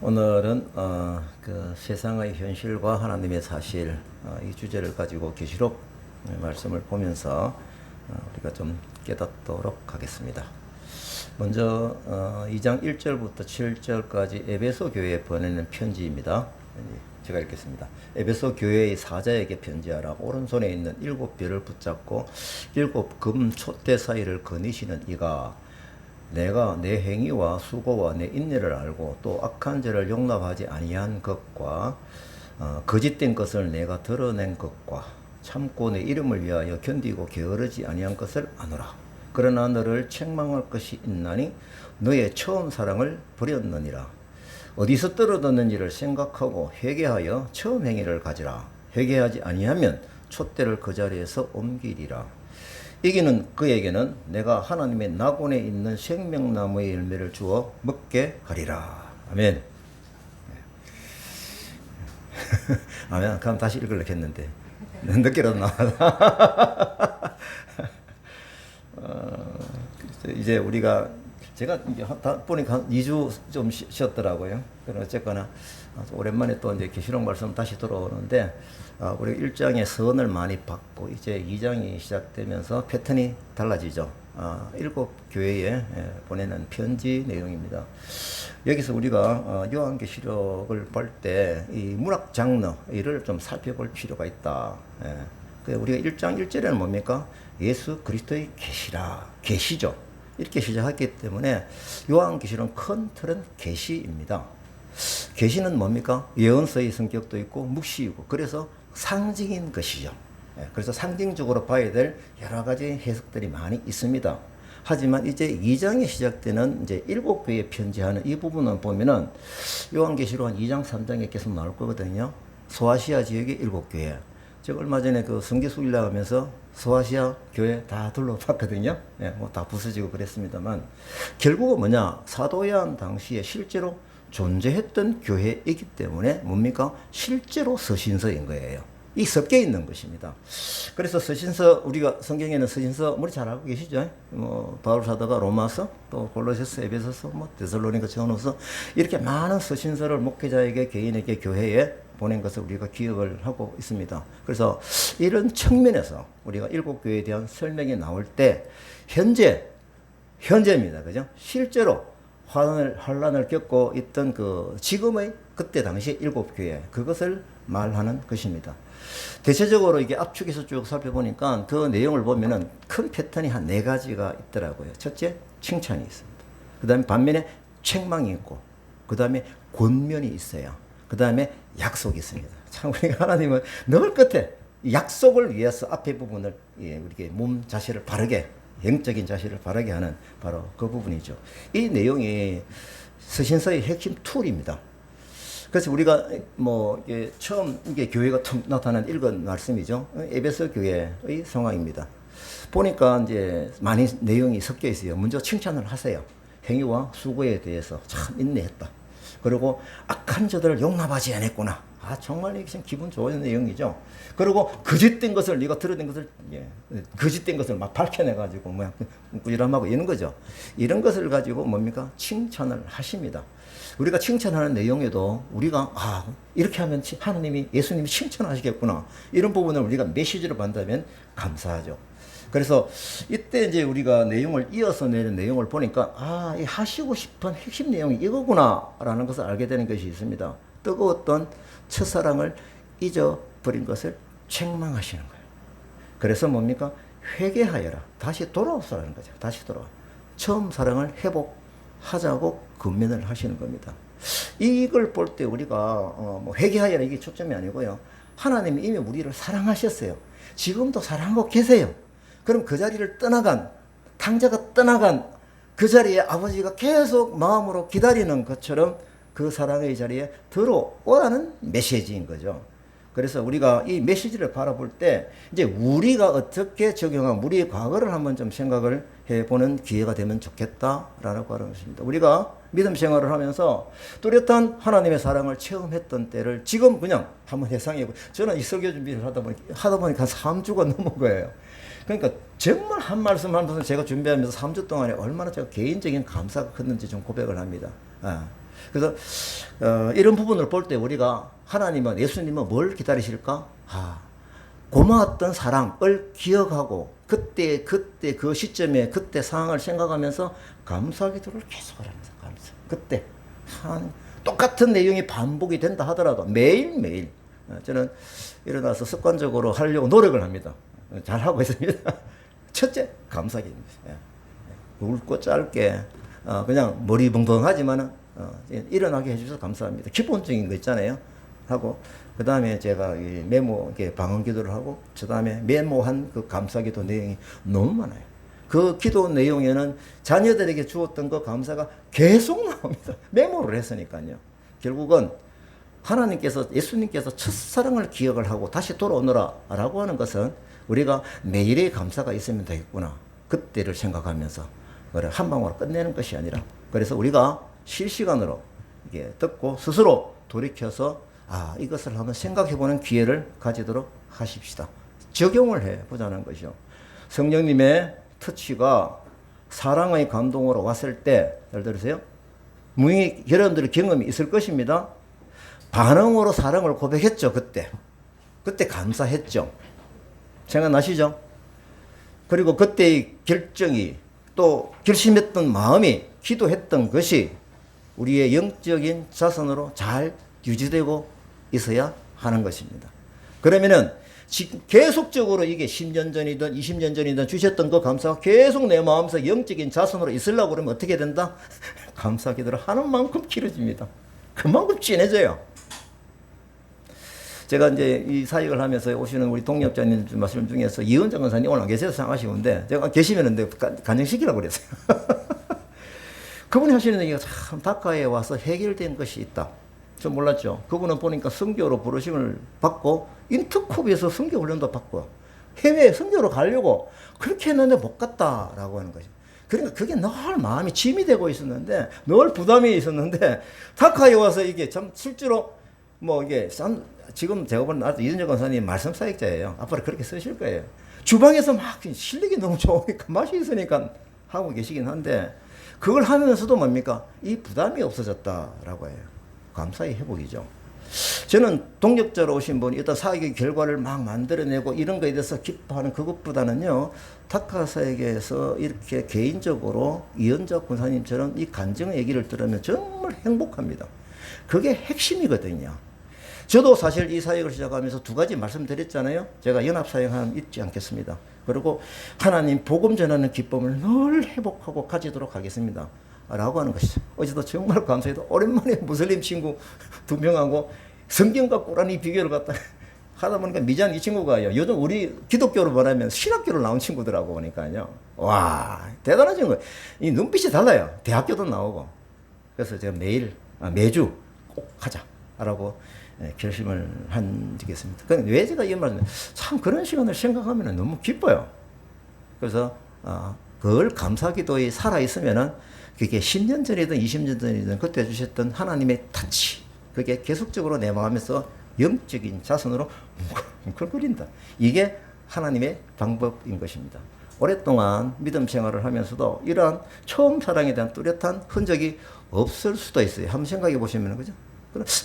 오늘은 그 세상의 현실과 하나님의 사실 이 주제를 가지고 계시록 말씀을 보면서 우리가 좀 깨닫도록 하겠습니다. 먼저 2장 1절부터 7절까지 에베소 교회에 보내는 편지입니다. 제가 읽겠습니다. 에베소 교회의 사자에게 편지하라. 오른손에 있는 7별을 붙잡고 7금 촛대 사이를 거니시는 이가 내가 내 행위와 수고와 내 인내를 알고 또 악한 죄를 용납하지 아니한 것과 거짓된 것을 내가 드러낸 것과 참고 내 이름을 위하여 견디고 게으르지 아니한 것을 아노라. 그러나 너를 책망할 것이 있나니 너의 처음 사랑을 버렸느니라. 어디서 떨어졌는지를 생각하고 회개하여 처음 행위를 가지라. 회개하지 아니하면 촛대를 그 자리에서 옮기리라. 이기는 그에게는 내가 하나님의 낙원에 있는 생명나무의 열매를 주어 먹게 하리라. 아멘. 아멘. 그럼 다시 읽으려고 했는데 늦게라도 나와서 이제 우리가 제가 이제 보니까 한 2주 좀 쉬었더라고요. 그럼 어쨌거나 오랜만에 또 이제 계시록 말씀 다시 들어오는데 우리 1장의 선을 많이 받고 이제 2장이 시작되면서 패턴이 달라지죠. 7 교회에 보내는 편지 내용입니다. 여기서 우리가 요한계시록을 볼 때 이 문학 장르를 좀 살펴볼 필요가 있다. 우리가 1장 1절에는 뭡니까? 예수 그리스도의 계시죠. 이렇게 시작했기 때문에 요한계시록은 큰 틀은 계시입니다. 계시는 뭡니까? 예언서의 성격도 있고 묵시이고 그래서 상징인 것이죠. 그래서 상징적으로 봐야 될 여러 가지 해석들이 많이 있습니다. 하지만 이제 2장에 시작되는 이제 7교회에 편지하는 이 부분을 보면은 요한계시록 한 2장 3장에 계속 나올 거거든요. 소아시아 지역의 7교회. 제가 얼마 전에 그 성계수일 나가면서 소아시아 교회 다 둘러봤거든요. 뭐 다 부서지고 그랬습니다만 결국은 뭐냐? 사도요한 당시에 실제로 존재했던 교회이기 때문에 뭡니까? 실제로 서신서인 거예요. 이 섞여 있는 것입니다. 그래서 서신서, 우리가 성경에는 서신서 머리 잘 알고 계시죠? 바울 사도가 로마서, 또 골로새서, 에베소서, 데살로니가, 전후서 이렇게 많은 서신서를 목회자에게, 개인에게, 교회에 보낸 것을 우리가 기억을 하고 있습니다. 그래서 이런 측면에서 우리가 7교회에 대한 설명이 나올 때 현재입니다. 그죠? 실제로 환란을 겪고 있던 그 지금의 그때 당시 7교회 그것을 말하는 것입니다. 대체적으로 이게 압축해서 쭉 살펴보니까 그 내용을 보면은 큰 패턴이 한 4가지가 있더라고요. 첫째, 칭찬이 있습니다. 그 다음에 반면에 책망이 있고, 그 다음에 권면이 있어요. 그 다음에 약속이 있습니다. 참 우리가 하나님은 늘 끝에 약속을 위해서 앞에 부분을 우리에게 몸 자세를 바르게, 영적인 자세를 바르게 하는 바로 그 부분이죠. 이 내용이 서신서의 핵심 툴입니다. 그래서 우리가 처음 이게 교회가 나타난 읽은 말씀이죠. 에베소 교회의 상황입니다. 보니까 이제 많이 내용이 섞여 있어요. 먼저 칭찬을 하세요. 행위와 수고에 대해서 참 인내했다. 그리고 악한 자들을 용납하지 않았구나. 정말 이게 기분 좋은 내용이죠. 그리고 거짓된 것을, 네가 드러낸 것을, 거짓된 것을 막 밝혀내가지고, 꾸지람하고 이런 거죠. 이런 것을 가지고 뭡니까? 칭찬을 하십니다. 우리가 칭찬하는 내용에도 우리가, 이렇게 하면 하나님이, 예수님이 칭찬하시겠구나. 이런 부분을 우리가 메시지로 받는다면 감사하죠. 그래서 이때 이제 우리가 내용을 이어서 내는 내용을 보니까, 이 하시고 싶은 핵심 내용이 이거구나라는 것을 알게 되는 것이 있습니다. 뜨거웠던 첫사랑을 잊어버린 것을 책망하시는 거예요. 그래서 뭡니까? 회개하여라. 다시 돌아오라는 거죠. 다시 돌아와. 처음 사랑을 회복하자고 권면을 하시는 겁니다. 이걸 볼 때 우리가 회개하여라 이게 초점이 아니고요. 하나님이 이미 우리를 사랑하셨어요. 지금도 사랑하고 계세요. 그럼 그 자리를 떠나간, 탕자가 떠나간 그 자리에 아버지가 계속 마음으로 기다리는 것처럼 그 사랑의 자리에 들어오라는 메시지인 거죠. 그래서 우리가 이 메시지를 바라볼 때 이제 우리가 어떻게 적용한 우리의 과거를 한번 좀 생각을 해보는 기회가 되면 좋겠다라고 하는 것입니다. 우리가 믿음 생활을 하면서 뚜렷한 하나님의 사랑을 체험했던 때를 지금 그냥 한번 회상해보고, 저는 이 설교 준비를 하다 보니까 한 3주가 넘은 거예요. 그러니까 정말 한 말씀 한 말씀 제가 준비하면서 3주 동안에 얼마나 제가 개인적인 감사가 컸는지 좀 고백을 합니다. 그래서 이런 부분을 볼 때 우리가 하나님은 예수님은 뭘 기다리실까? 고마웠던 사랑을 기억하고 그때 그 시점에 그때 상황을 생각하면서 감사 기도를 계속하면서 감사. 그때 똑같은 내용이 반복이 된다 하더라도 매일매일 저는 일어나서 습관적으로 하려고 노력을 합니다. 잘 하고 있습니다. 첫째, 감사기도입니다. 굵고 짧게 그냥 머리 벙벙하지만은 일어나게 해주셔서 감사합니다. 기본적인 거 있잖아요. 하고 그 다음에 제가 이 메모 방언 기도를 하고 그 다음에 메모한 그 감사기도 내용이 너무 많아요. 그 기도 내용에는 자녀들에게 주었던 그 감사가 계속 나옵니다. 메모를 했으니까요. 결국은 하나님께서 예수님께서 첫사랑을 기억을 하고 다시 돌아오너라라고 하는 것은 우리가 매일의 감사가 있으면 되겠구나. 그때를 생각하면서 한 방으로 끝내는 것이 아니라 그래서 우리가 실시간으로 이게 듣고 스스로 돌이켜서 이것을 한번 생각해보는 기회를 가지도록 하십시다. 적용을 해보자는 것이죠. 성령님의 터치가 사랑의 감동으로 왔을 때, 잘 들으세요? 분명히 여러분들의 경험이 있을 것입니다. 반응으로 사랑을 고백했죠, 그때. 그때 감사했죠. 생각나시죠? 그리고 그때의 결정이 또 결심했던 마음이 기도했던 것이 우리의 영적인 자선으로 잘 유지되고 있어야 하는 것입니다. 그러면은 지금 계속적으로 이게 10년 전이든 20년 전이든 주셨던 그 감사가 계속 내 마음에서 영적인 자선으로 있으려고 그러면 어떻게 된다? 감사 기도를 하는 만큼 길어집니다. 그만큼 진해져요. 제가 이제 이 사역을 하면서 오시는 우리 동역자님 말씀 중에서 이은정 권사님 오늘 안 계셔서 참 아쉬운데 제가 계시면 간증시키라고 그랬어요. 그분이 하시는 얘기가 참 다카에 와서 해결된 것이 있다. 좀 몰랐죠. 그분은 보니까 선교로 부르심을 받고 인터컵에서 선교 훈련도 받고 해외 선교로 가려고 그렇게 했는데 못 갔다라고 하는 거죠. 그러니까 그게 늘 마음이 짐이 되고 있었는데 늘 부담이 있었는데 다카에 와서 이게 참 실제로 뭐 이게 지금 제가 보는 이준정 권사님 말씀 사역자예요. 앞으로 그렇게 쓰실 거예요. 주방에서 막 실력이 너무 좋으니까 맛이 있으니까 하고 계시긴 한데 그걸 하면서도 뭡니까? 이 부담이 없어졌다라고 해요. 감사의 회복이죠. 저는 동역자로 오신 분이 어떤 사역의 결과를 막 만들어내고 이런 거에 대해서 기뻐하는 그것보다는요, 다카 사역에서 이렇게 개인적으로 이현자 권사님처럼 이 간증의 얘기를 들으면 정말 행복합니다. 그게 핵심이거든요. 저도 사실 이 사역을 시작하면서 두 가지 말씀드렸잖아요. 제가 연합사역하면 잊지 않겠습니다. 그리고 하나님 복음 전하는 기쁨을 늘 회복하고 가지도록 하겠습니다. 라고 하는 것이죠. 어제도 정말 감사해도 오랜만에 무슬림 친구 2명하고 성경과 꾸라니 비교를 갖다 하다 보니까 미잔 이 친구가요. 요즘 우리 기독교로 말하면 신학교로 나온 친구들하고 보니까요. 와, 대단한 친구. 이 눈빛이 달라요. 대학교도 나오고. 그래서 제가 매주 꼭 하자라고 결심을 한 적이 있습니다. 그런데 왜 제가 이 말을 참 그런 시간을 생각하면 너무 기뻐요. 그래서 그걸 감사기도에 살아있으면은 그게 10년 전이든 20년 전이든 그때 주셨던 하나님의 타치 그게 계속적으로 내 마음에서 영적인 자선으로 뭉클거린다. 이게 하나님의 방법인 것입니다. 오랫동안 믿음 생활을 하면서도 이러한 처음 사랑에 대한 뚜렷한 흔적이 없을 수도 있어요. 한번 생각해 보시면 그죠?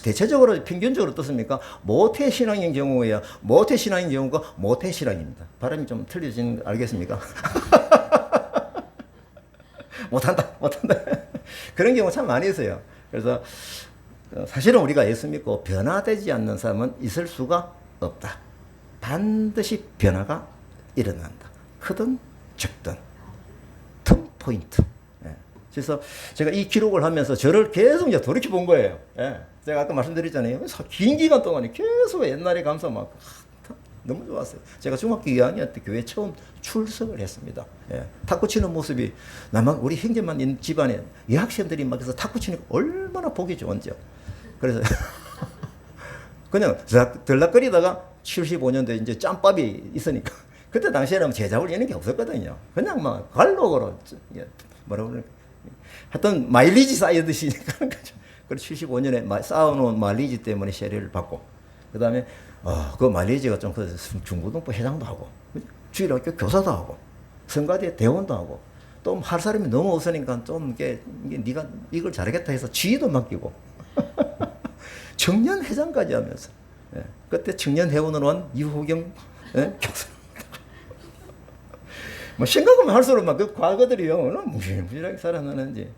대체적으로 평균적으로 어떻습니까? 모태신앙인 경우에야 모태신앙인 경우가 모태신앙입니다. 발음이 좀 틀려진 거 알겠습니까? 못한다. 그런 경우 참 많이 있어요. 그래서 사실은 우리가 예수 믿고 변화되지 않는 사람은 있을 수가 없다. 반드시 변화가 일어난다. 크든 적든 턴 포인트. 그래서 제가 이 기록을 하면서 저를 계속 이제 돌이켜 본 거예요. 제가 아까 말씀드렸잖아요. 긴 기간 동안에 계속 옛날에 감사 막 너무 좋았어요. 제가 중학교 2학년 때 교회 처음 출석을 했습니다. 탁구 치는 모습이 우리 형제만 있는 집안에 여학생들이 막 해서 탁구 치니까 얼마나 보기 좋은지요. 그래서 그냥 들락거리다가 75년도에 이제 짬밥이 있으니까 그때 당시에는 제자훈 이런 게 없었거든요. 그냥 막 관록으로 뭐라고 그러나 하여튼 마일리지 쌓이듯이 하는 거죠. 그래서 75년에 쌓아놓은 마일리지 때문에 세례를 받고 그 다음에 그 마일리지가 좀 중고등부 회장도 하고 주일학교 교사도 하고 성가대 대원도 하고 또 할 사람이 너무 없으니까 좀 이게 네가 이걸 잘하겠다 해서 지휘도 맡기고 청년 회장까지 하면서 예. 그때 청년 회원으로 한 이호경 예? 교수 뭐 생각하면 할수록 막 그 과거들이요 얼마나 무시무시하게 살아나는지.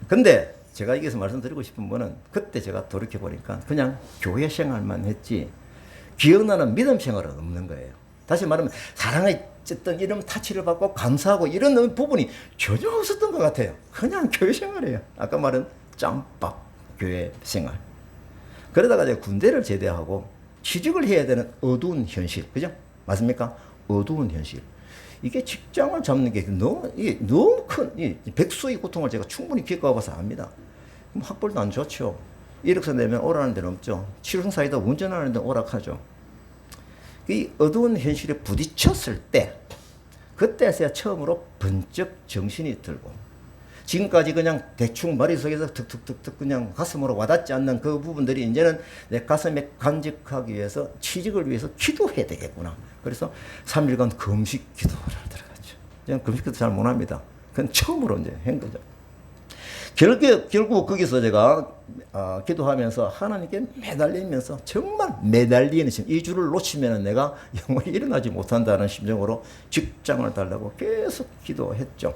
근데 제가 여기서 말씀드리고 싶은 거는 그때 제가 돌이켜 보니까 그냥 교회 생활만 했지 기억나는 믿음 생활은 없는 거예요. 다시 말하면 사랑의 어떤 이런 타치를 받고 감사하고 이런 부분이 전혀 없었던 것 같아요. 그냥 교회 생활이에요. 아까 말한 짬밥 교회 생활. 그러다가 이제 군대를 제대하고 취직을 해야 되는 어두운 현실, 그죠? 맞습니까? 어두운 현실. 이게 직장을 잡는 게 너무 큰 백수의 고통을 제가 충분히 겪어봐서 압니다. 그럼 학벌도 안 좋죠. 1억서 내면 오라는 데는 없죠. 칠성사이다 운전하는 데는 오락하죠. 이 어두운 현실에 부딪혔을 때 그때서야 처음으로 번쩍 정신이 들고 지금까지 그냥 대충 머릿속에서 툭툭툭툭 그냥 가슴으로 와닿지 않는 그 부분들이 이제는 내 가슴에 간직하기 위해서 취직을 위해서 기도해야 되겠구나. 그래서 3일간 금식 기도를 들어갔죠. 저는 금식 기도 잘 못합니다. 그건 처음으로 이제 한 거죠. 결국 거기서 제가 기도하면서 하나님께 매달리면서 정말 매달리는 심, 이 줄을 놓치면 내가 영원히 일어나지 못한다는 심정으로 직장을 달라고 계속 기도했죠.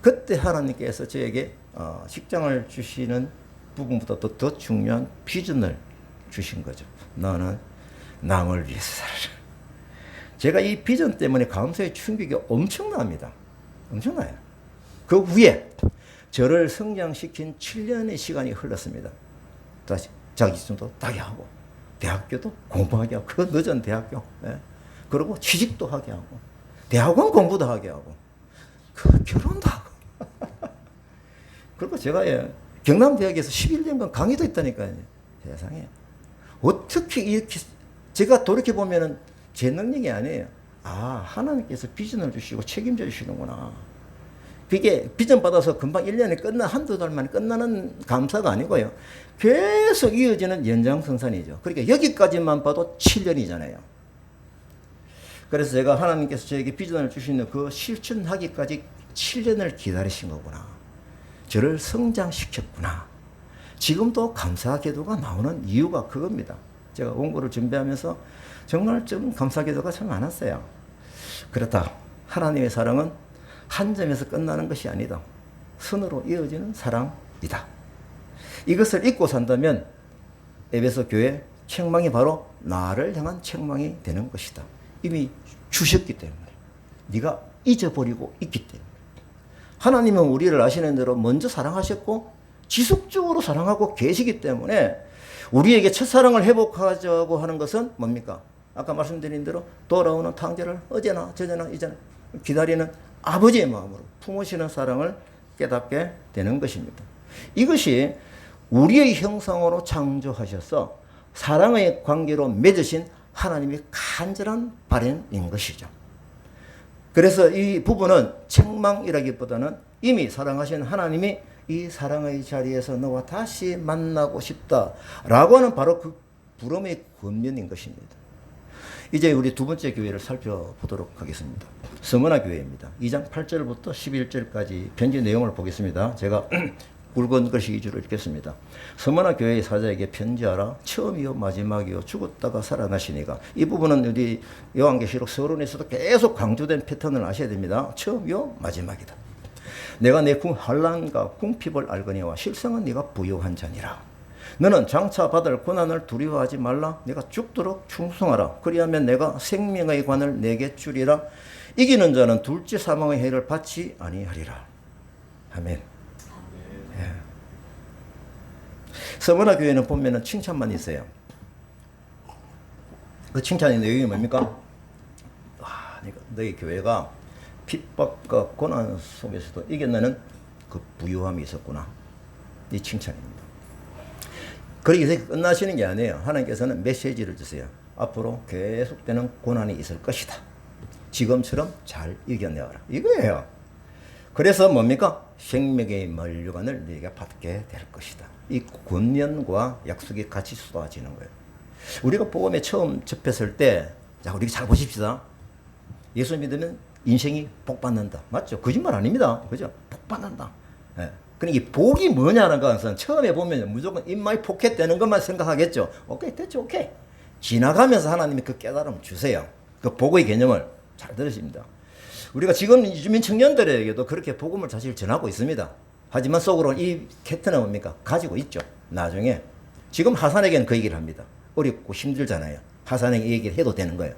그때 하나님께서 저에게 직장을 주시는 부분보다 더 중요한 비전을 주신 거죠. 너는 남을 위해서 살아라. 제가 이 비전 때문에 감사의 충격이 엄청납니다. 엄청나요. 그 후에 저를 성장시킨 7년의 시간이 흘렀습니다. 다시 자기전도 따게 하고 대학교도 공부하게 하고 그 늦은 대학교 그리고 취직도 하게 하고 대학원 공부도 하게 하고 그 결혼도 하고 그리고 제가 경남대학에서 11년간 강의도 했다니까요. 세상에 어떻게 이렇게 제가 돌이켜보면 제 능력이 아니에요. 하나님께서 비전을 주시고 책임져 주시는구나. 그게 비전 받아서 금방 1년에 한두 달 만에 끝나는 감사가 아니고요. 계속 이어지는 연장선상이죠. 그러니까 여기까지만 봐도 7년이잖아요. 그래서 제가 하나님께서 저에게 비전을 주시는 그 실천하기까지 7년을 기다리신 거구나. 저를 성장시켰구나. 지금도 감사 기도가 나오는 이유가 그겁니다. 제가 원고를 준비하면서 정말 좀 감사 기도가 참 많았어요. 그렇다. 하나님의 사랑은 한 점에서 끝나는 것이 아니다. 선으로 이어지는 사랑이다. 이것을 잊고 산다면 에베소 교회 책망이 바로 나를 향한 책망이 되는 것이다. 이미 주셨기 때문에. 네가 잊어버리고 있기 때문에. 하나님은 우리를 아시는 대로 먼저 사랑하셨고 지속적으로 사랑하고 계시기 때문에 우리에게 첫사랑을 회복하자고 하는 것은 뭡니까? 아까 말씀드린 대로 돌아오는 탕자를 어제나 저제나 이제나 기다리는 아버지의 마음으로 품으시는 사랑을 깨닫게 되는 것입니다. 이것이 우리의 형상으로 창조하셔서 사랑의 관계로 맺으신 하나님의 간절한 바램인 것이죠. 그래서 이 부분은 책망이라기보다는 이미 사랑하신 하나님이 이 사랑의 자리에서 너와 다시 만나고 싶다라고 하는 바로 그 부름의 권면인 것입니다. 이제 우리 두 번째 교회를 살펴보도록 하겠습니다. 서머나 교회입니다. 2장 8절부터 11절까지 편지 내용을 보겠습니다. 제가 굵은 글씨 위주로 읽겠습니다. 서머나 교회의 사자에게 편지하라. 처음이요 마지막이요 죽었다가 살아나시니가. 이 부분은 우리 요한계시록 서론에서도 계속 강조된 패턴을 아셔야 됩니다. 처음이요 마지막이다. 내가 내 환난과 궁핍을 알거니와 실상은 네가 부유한 자니라. 너는 장차 받을 고난을 두려워하지 말라. 내가 죽도록 충성하라. 그리하면 내가 생명의 관을 내게 주리라. 이기는 자는 둘째 사망의 해를 받지 아니하리라. 아멘. 예. 서머나 교회는 보면은 칭찬만 있어요. 그 칭찬의 내용이 뭡니까? 너희 교회가 핍박과 고난 속에서도 이겨내는 그 부유함이 있었구나. 이 칭찬입니다. 그렇게 끝나시는 게 아니에요. 하나님께서는 메시지를 주세요. 앞으로 계속되는 고난이 있을 것이다. 지금처럼 잘 이겨내어라. 이거예요. 그래서 뭡니까? 생명의 만류관을 네가 받게 될 것이다. 이 권면과 약속이 같이 쏟아지는 거예요. 우리가 복음에 처음 접했을 때, 자, 우리 잘 보십시다. 예수 믿으면 인생이 복받는다. 맞죠? 거짓말 아닙니다. 그죠? 복받는다. 예. 그러니까 이 복이 뭐냐는 것은 처음에 보면 무조건 in my pocket 되는 것만 생각하겠죠. 오케이, 됐죠, 오케이. 지나가면서 하나님이 그 깨달음을 주세요. 그 복의 개념을 잘 들으십니다. 우리가 지금 이주민 청년들에게도 그렇게 복음을 사실 전하고 있습니다. 하지만 속으로 이 캡틴은 뭡니까? 가지고 있죠. 나중에. 지금 하산에게는 그 얘기를 합니다. 어렵고 힘들잖아요. 하산에게 이 얘기를 해도 되는 거예요.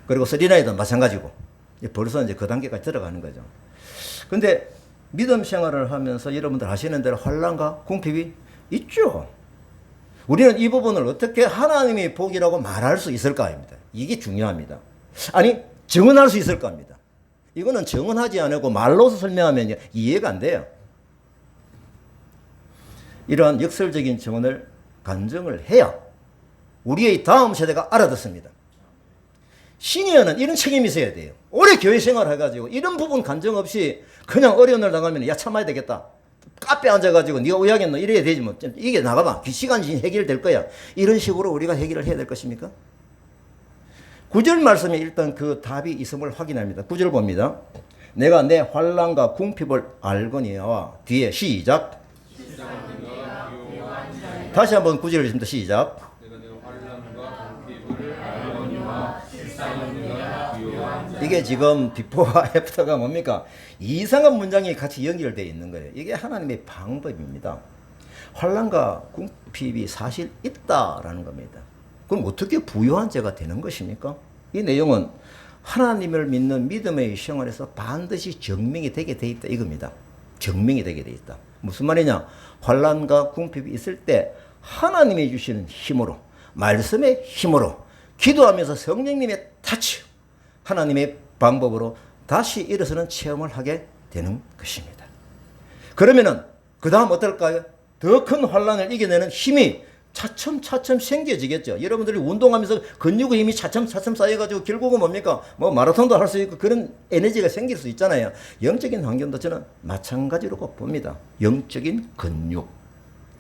그리고 서리나에도 마찬가지고. 벌써 이제 그 단계까지 들어가는 거죠. 근데 믿음 생활을 하면서 여러분들 아시는 대로 환난과 궁핍이 있죠. 우리는 이 부분을 어떻게 하나님의 복이라고 말할 수 있을까입니다. 이게 중요합니다. 아니, 증언할 수 있을까입니다. 이거는 증언하지 않고 말로서 설명하면 이해가 안 돼요. 이러한 역설적인 증언을 간증을 해야 우리의 다음 세대가 알아듣습니다. 시니어는 이런 책임이 있어야 돼요. 오래 교회 생활을 해가지고 이런 부분 간증 없이 그냥 어려움을 당하면 야 참아야 되겠다. 카페 앉아가지고 네가 의하겠노 이래야 되지 뭐. 이게 나가봐. 시간이 해결될 거야. 이런 식으로 우리가 해결을 해야 될 것입니까? 9절 말씀에 일단 그 답이 있음을 확인합니다. 9절 봅니다. 내가 내 환난과 궁핍을 알거니와 뒤에 시작. 다시 한번 9절 읽습니다. 시작. 이게 지금 비포와 애프터가 뭡니까? 이상한 문장이 같이 연결되어 있는 거예요. 이게 하나님의 방법입니다. 환난과 궁핍이 사실 있다라는 겁니다. 그럼 어떻게 부요한 자가 되는 것입니까? 이 내용은 하나님을 믿는 믿음의 생활에서 반드시 증명이 되게 돼 있다 이겁니다. 증명이 되게 돼 있다. 무슨 말이냐? 환난과 궁핍이 있을 때 하나님이 주시는 힘으로, 말씀의 힘으로, 기도하면서 성령님의 타치, 하나님의 방법으로 다시 일어서는 체험을 하게 되는 것입니다. 그러면은 그 다음 어떨까요? 더 큰 환난을 이겨내는 힘이 차츰차츰 생겨지겠죠. 여러분들이 운동하면서 근육의 힘이 차츰차츰 쌓여가지고 결국은 뭡니까? 뭐 마라톤도 할 수 있고 그런 에너지가 생길 수 있잖아요. 영적인 환경도 저는 마찬가지로 봅니다. 영적인 근육.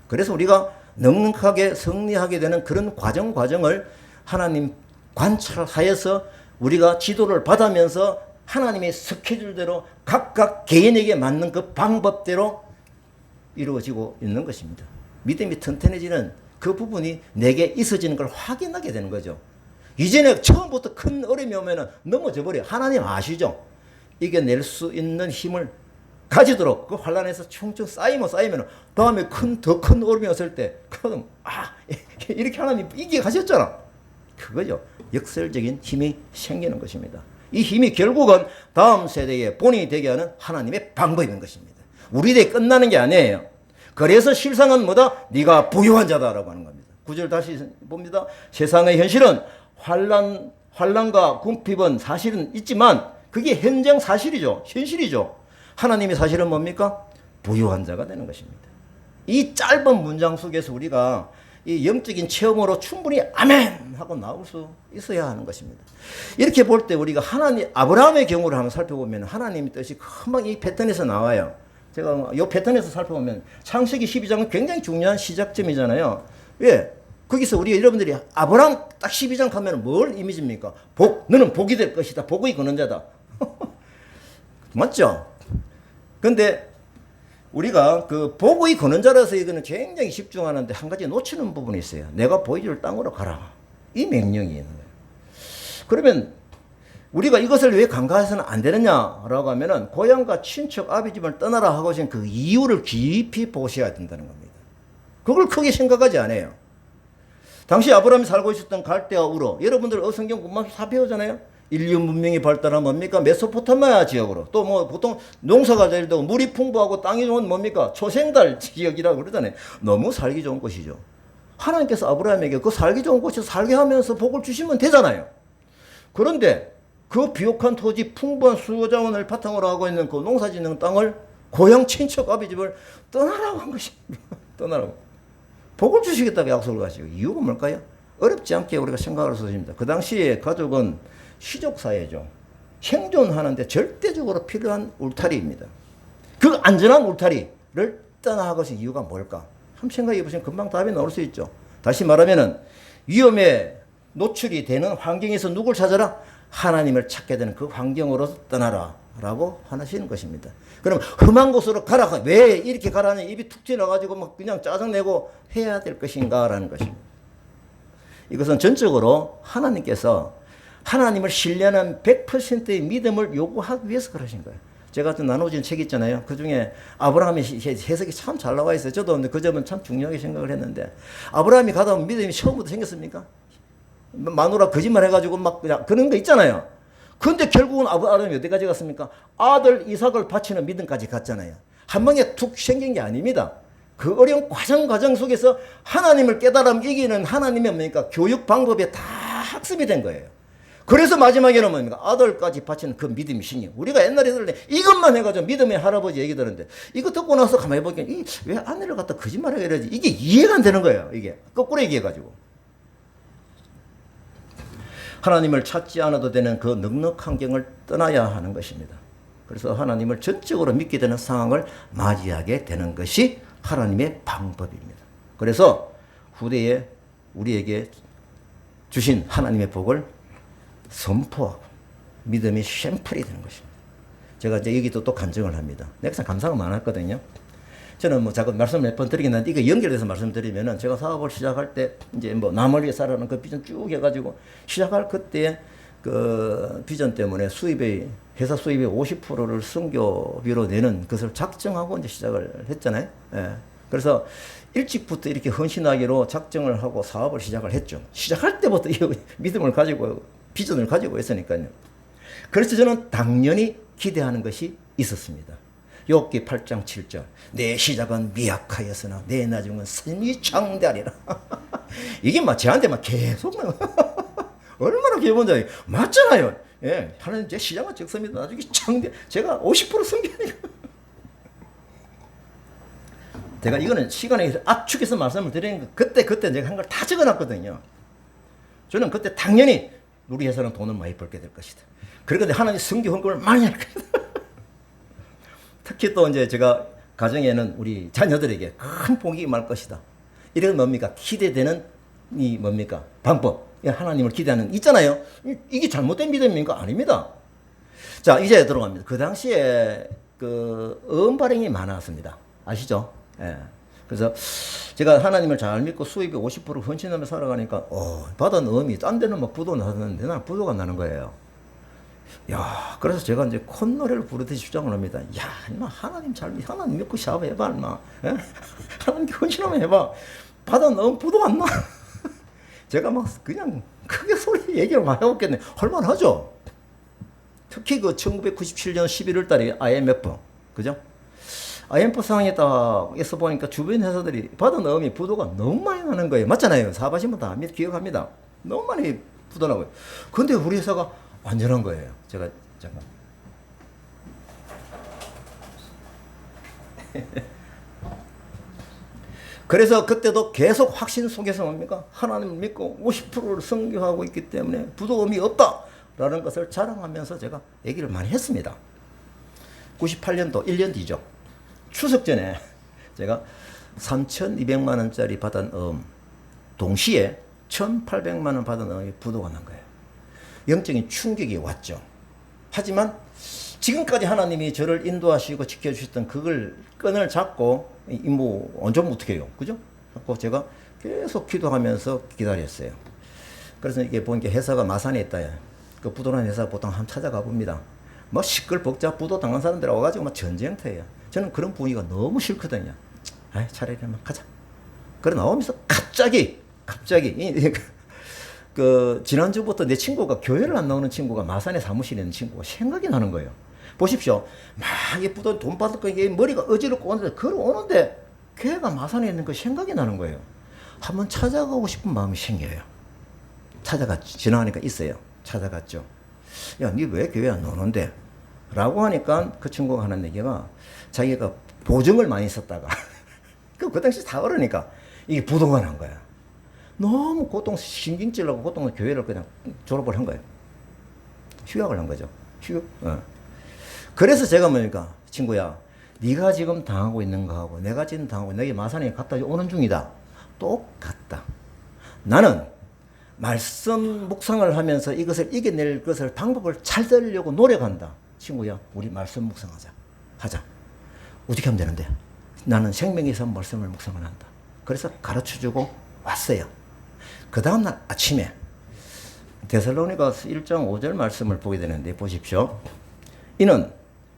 그래서 우리가 넉넉하게 승리하게 되는 그런 과정을 하나님 관찰하여서 우리가 지도를 받으면서 하나님의 스케줄대로 각각 개인에게 맞는 그 방법대로 이루어지고 있는 것입니다. 믿음이 튼튼해지는 그 부분이 내게 있어지는 걸 확인하게 되는 거죠. 이전에 처음부터 큰 어려움이 오면 넘어져 버려요. 하나님 아시죠? 이겨낼 수 있는 힘을 가지도록 그 환란에서 충충 쌓이면 다음에 더 큰 어려움이 왔을 때 그럼 이렇게 하나님 이겨가셨잖아. 그거죠. 역설적인 힘이 생기는 것입니다. 이 힘이 결국은 다음 세대의 본이 되게 하는 하나님의 방법인 것입니다. 우리 데 끝나는 게 아니에요. 그래서 실상은 뭐다? 네가 부유한 자다라고 하는 겁니다. 9절 다시 봅니다. 세상의 현실은 환난과 궁핍은 사실은 있지만 그게 현장 사실이죠. 현실이죠. 하나님의 사실은 뭡니까? 부유한 자가 되는 것입니다. 이 짧은 문장 속에서 우리가 이 영적인 체험으로 충분히 아멘 하고 나올 수 있어야 하는 것입니다. 이렇게 볼 때 우리가 아브라함의 경우를 한번 살펴보면 하나님의 뜻이 금방 이 패턴에서 나와요. 제가 이 패턴에서 살펴보면 창세기 12장은 굉장히 중요한 시작점이잖아요. 왜? 거기서 우리 여러분들이 아브라함 딱 12장 가면 뭘 이미지입니까? 복, 너는 복이 될 것이다. 복의 근원자다. 맞죠? 근데 우리가 그 복의 근원자라서 이거는 굉장히 집중하는데 한 가지 놓치는 부분이 있어요. 내가 보여줄 땅으로 가라. 이 명령이 있는 거예요. 그러면 우리가 이것을 왜 간과해서는 안 되느냐라고 하면은 고향과 친척 아비집을 떠나라 하고 하신 그 이유를 깊이 보셔야 된다는 겁니다. 그걸 크게 생각하지 않아요. 당시 아브라함이 살고 있었던 갈대아 우르, 여러분들 성경 금방 다 배우잖아요. 인류 문명이 발달한 뭡니까? 메소포타미아 지역으로. 또 뭐 보통 농사가 잘 되고 물이 풍부하고 땅이 좋은 뭡니까? 초생달 지역이라고 그러잖아요. 너무 살기 좋은 곳이죠. 하나님께서 아브라함에게 그 살기 좋은 곳에서 살게 하면서 복을 주시면 되잖아요. 그런데 그 비옥한 토지, 풍부한 수요자원을 바탕으로 하고 있는 그 농사짓는 땅을 고향 친척 아비집을 떠나라고 한 것입니다. 떠나라고. 복을 주시겠다고 약속을 하시고 이유가 뭘까요? 어렵지 않게 우리가 생각할 수 있습니다. 그 당시에 가족은 시족사회죠. 생존하는데 절대적으로 필요한 울타리입니다. 그 안전한 울타리를 떠나가고 하신 이유가 뭘까? 한번 생각해 보시면 금방 답이 나올 수 있죠. 다시 말하면은 위험에 노출이 되는 환경에서 누굴 찾아라? 하나님을 찾게 되는 그 환경으로 떠나라 라고 하시는 것입니다. 그럼 험한 곳으로 가라. 왜 이렇게 가라니 입이 툭 튀어나가지고 막 그냥 짜증내고 해야 될 것인가 라는 것입니다. 이것은 전적으로 하나님께서 하나님을 신뢰하는 100%의 믿음을 요구하기 위해서 그러신 거예요. 제가 좀 나눠진 책 있잖아요. 그 중에 아브라함의 해석이 참 잘 나와 있어요. 저도 그 점은 참 중요하게 생각을 했는데, 아브라함이 가다 보면 믿음이 처음부터 생겼습니까? 마누라 거짓말 해가지고 막 그냥 그런 거 있잖아요. 근데 결국은 아브라함이 어디까지 갔습니까? 아들 이삭을 바치는 믿음까지 갔잖아요. 한 방에 툭 생긴 게 아닙니다. 그 어려운 과정 속에서 하나님을 깨달으면 이기는 하나님의 뭡니까? 교육 방법에 다 학습이 된 거예요. 그래서 마지막에는 뭡니까? 아들까지 바치는 그 믿음이 신경. 우리가 옛날에 들을 때 이것만 해가지고 믿음의 할아버지 얘기 들었는데, 이거 듣고 나서 가만히 보니까 왜 아내를 갖다 거짓말하게 이러지? 이게 이해가 안 되는 거예요. 이게 거꾸로 얘기해가지고. 하나님을 찾지 않아도 되는 그 넉넉한 환경을 떠나야 하는 것입니다. 그래서 하나님을 전적으로 믿게 되는 상황을 맞이하게 되는 것이 하나님의 방법입니다. 그래서 후대에 우리에게 주신 하나님의 복을 선포하고 믿음의 샘플이 되는 것입니다. 제가 이제 여기도 또 간증을 합니다. 내가 참 감사가 많았거든요. 저는 뭐 자꾸 말씀 몇 번 드리긴 하는데, 이거 연결해서 말씀드리면은, 제가 사업을 시작할 때 이제 뭐 남을 위해 살아라는 그 비전 쭉 해가지고 시작할 그때 그 비전 때문에 회사 수입의 50%를 선교비로 내는 것을 작정하고 이제 시작을 했잖아요. 예. 그래서 일찍부터 이렇게 헌신하기로 작정을 하고 사업을 시작을 했죠. 시작할 때부터 이 믿음을 가지고 비전을 가지고 있으니까요. 그래서 저는 당연히 기대하는 것이 있었습니다. 욥기 8장 7절. 내 시작은 미약하였으나 내 나중은 선이 장대하리라. 이게 막 저한테 막 계속 얼마나 기본적이에요. 맞잖아요. 예, 하나님 제 시작은 적습니다. 나중에 장대. 제가 50% 승계하니까. 제가 이거는 시간에 압축해서 말씀을 드리는 거, 그때 제가 한 걸 다 적어놨거든요. 저는 그때 당연히 우리 회사는 돈을 많이 벌게 될 것이다. 그러니까 하나님 성교 헌금을 많이 할 것이다. 특히 또 이제 제가 가정에는 우리 자녀들에게 큰 복이 임할 것이다. 이런 뭡니까? 기대되는 이 뭡니까? 방법. 하나님을 기대하는 있잖아요. 이게 잘못된 믿음입니까? 아닙니다. 자, 이제 들어갑니다. 그 당시에 그 발행이 많았습니다. 아시죠? 예. 그래서 제가 하나님을 잘 믿고 수입이 50% 헌신하며 살아가니까 받은 음이 딴 데는 막 부도 나는데 나는 부도가 나는 거예요. 야, 그래서 제가 이제 콧노래를 부르듯이 주장을 합니다. 야, 인마 하나님 하나님 믿고 샤워해봐, 인마. 예? 하나님께 헌신하면 해봐. 받은 음 부도 안 나. 제가 막 그냥 크게 소리 얘기를 많이 해봤겠네. 할만하죠? 특히 그 1997년 11월 달에 IMF, 그죠? IMF 상황에 딱 있어 보니까 주변 회사들이 받은 음이 부도가 너무 많이 나는 거예요. 맞잖아요. 사업하신 분 다 기억합니다. 너무 많이 부도 나고요. 근데 우리 회사가 완전한 거예요. 제가 잠깐. 그래서 그때도 계속 확신 속에서 뭡니까? 하나님을 믿고 50%를 선교하고 있기 때문에 부도음이 없다라는 것을 자랑하면서 제가 얘기를 많이 했습니다. 98년도 1년 뒤죠. 추석 전에 제가 3,200만 원짜리 받은 동시에 1,800만 원 받은 부도가 난 거예요. 영적인 충격이 왔죠. 하지만 지금까지 하나님이 저를 인도하시고 지켜주셨던 그걸 끈을 잡고 뭐 언제 어떻게 해요, 그죠? 그래서 제가 계속 기도하면서 기다렸어요. 그래서 이게 보니까 회사가 마산에 있다. 그 부도난 회사 보통 한번 찾아가 봅니다. 뭐 시끌벅적 부도 당한 사람들 와가지고 막 전쟁터예요. 저는 그런 분위기가 너무 싫거든요. 아이, 차라리 막 가자. 그래 나오면서 갑자기 그 지난주부터 내 친구가, 교회를 안 나오는 친구가, 마산에 사무실에 있는 친구가 생각이 나는 거예요. 보십시오. 막 예쁘던 돈 받을 거 이게 머리가 어지럽고 오는데 걸어오는데 교회가 마산에 있는 거 생각이 나는 거예요. 한번 찾아가고 싶은 마음이 생겨요. 지나가니까 있어요. 찾아갔죠. 야, 니 왜 교회 안 나오는데? 라고 하니까 그 친구가 하는 얘기가, 자기가 보증을 많이 썼다가 그 당시 다 어르니까 이게 부도가 난 거야. 너무 신경질나고 고통을 교회를 그냥 졸업을 한 거예요. 휴학을 한 거죠. 그래서 제가 뭡니까? 친구야, 네가 지금 당하고 있는 거하고 내가 지금 당하고, 내게 마산에 갔다 오는 중이다. 똑같다. 나는 말씀 묵상을 하면서 이것을 이겨낼 것을 방법을 찾으려고 노력한다. 친구야, 우리 말씀 묵상하자. 하자. 어떻게 하면 되는데? 나는 생명에서 말씀을 묵상을 한다. 그래서 가르쳐주고 왔어요. 그 다음날 아침에 데살로니가서 1장 5절 말씀을 보게 되는데 보십시오. 이는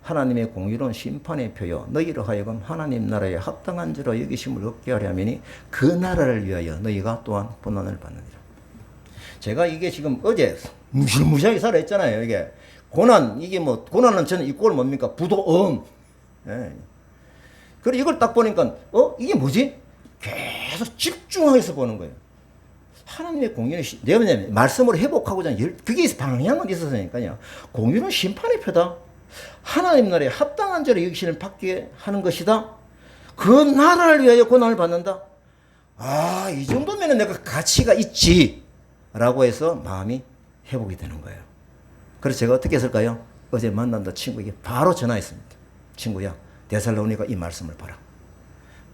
하나님의 공의로운 심판의 표요 너희로 하여금 하나님 나라에 합당한 줄로 여기심을 얻게 하려 함이니 그 나라를 위하여 너희가 또한 고난을 받느니라. 제가 이게 지금 어제 무시무시하게 살아있잖아요. 이게 고난, 이게 뭐 고난은 저는 이 꼴 뭡니까? 부도음. 예. 그리고 이걸 딱 보니까 이게 뭐지? 계속 집중해서 보는 거예요. 하나님의 공의는 내가 뭐냐면 말씀으로 회복하고자 하는 그게 방향은 있었으니까요. 공의는 심판의 표다. 하나님 나라에 합당한 자로 여기시는 받게 하는 것이다. 그 나라를 위하여 고난을 받는다. 아, 이 정도면 내가 가치가 있지 라고 해서 마음이 회복이 되는 거예요. 그래서 제가 어떻게 했을까요? 어제 만난다 친구에게 바로 전화했습니다. 친구야, 데살로니가 이 말씀을 봐라.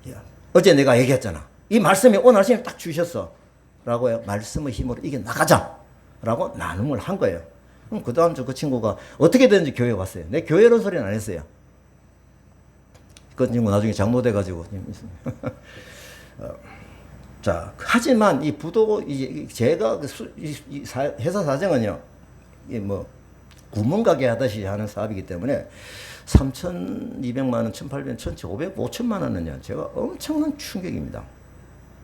야, 어제 내가 얘기했잖아. 이 말씀이 오늘 아침에 딱 주셨어. 라고요. 말씀의 힘으로 이겨나가자. 라고 나눔을 한 거예요. 그럼 그 다음 주 그 친구가 어떻게 되는지 교회에 왔어요. 내 교회론 소리는 안 했어요. 그 친구 나중에 장로돼가지고. 자, 하지만 이 부도, 제가 회사 사정은요, 구멍가게 하듯이 하는 사업이기 때문에 3,200만 원, 1,800원, 1,500원, 5천만 원은요, 제가 엄청난 충격입니다.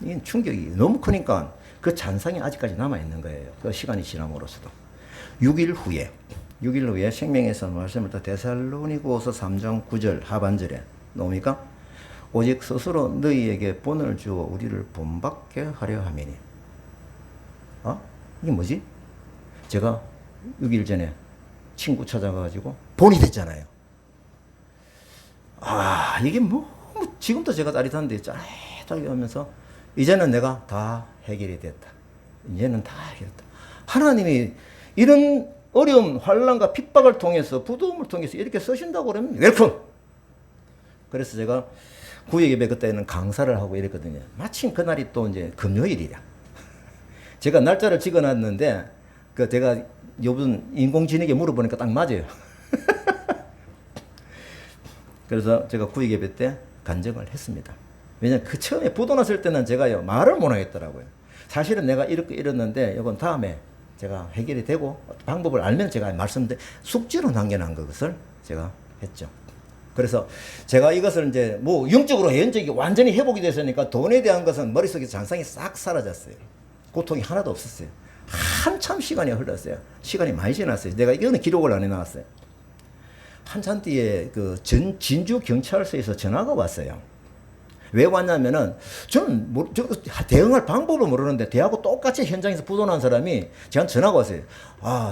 이게 충격이 너무 크니까 그 잔상이 아직까지 남아있는 거예요. 그 시간이 지남으로써도. 6일 후에 생명에서 말씀을 또 데살로니고서 3장 9절 하반절에 나옵니까? 오직 스스로 너희에게 본을 주어 우리를 본받게 하려 함이니. 이게 뭐지? 제가 6일 전에 친구 찾아가가지고 본이 됐잖아요. 이게 지금도 제가 짜릿한데 짜릿하게 하면서 이제는 내가 다 해결이 됐다. 이제는 다 해결했다. 하나님이 이런 어려움, 환난과 핍박을 통해서 부도움을 통해서 이렇게 쓰신다고 그러면 웰컴. 그래서 제가 구역예배 그때는 강사를 하고 이랬거든요. 마침 그날이 또 이제 금요일이라. 제가 날짜를 찍어놨는데 제가 요즘 인공지능에 물어보니까 딱 맞아요. 그래서 제가 구역예배 때 간증을 했습니다. 왜냐면 그 처음에 부도 났을 때는 제가요 말을 못 하겠더라고요. 사실은 내가 이렇게 이랬는데 이건 다음에 제가 해결이 되고 방법을 알면 제가 말씀드린 숙지로 남겨놓은 것을 제가 했죠. 그래서 제가 이것을 이제 영적으로 영적이 완전히 회복이 됐으니까 돈에 대한 것은 머릿속에 잔상이 싹 사라졌어요. 고통이 하나도 없었어요. 한참 시간이 흘렀어요. 시간이 많이 지났어요. 내가 이거는 기록을 안 해놨어요. 한참 뒤에 진주 경찰서에서 전화가 왔어요. 왜 왔냐면은 저는 대응할 방법을 모르는데 대하고 똑같이 현장에서 부도난 사람이 저한테 전화가 왔어요.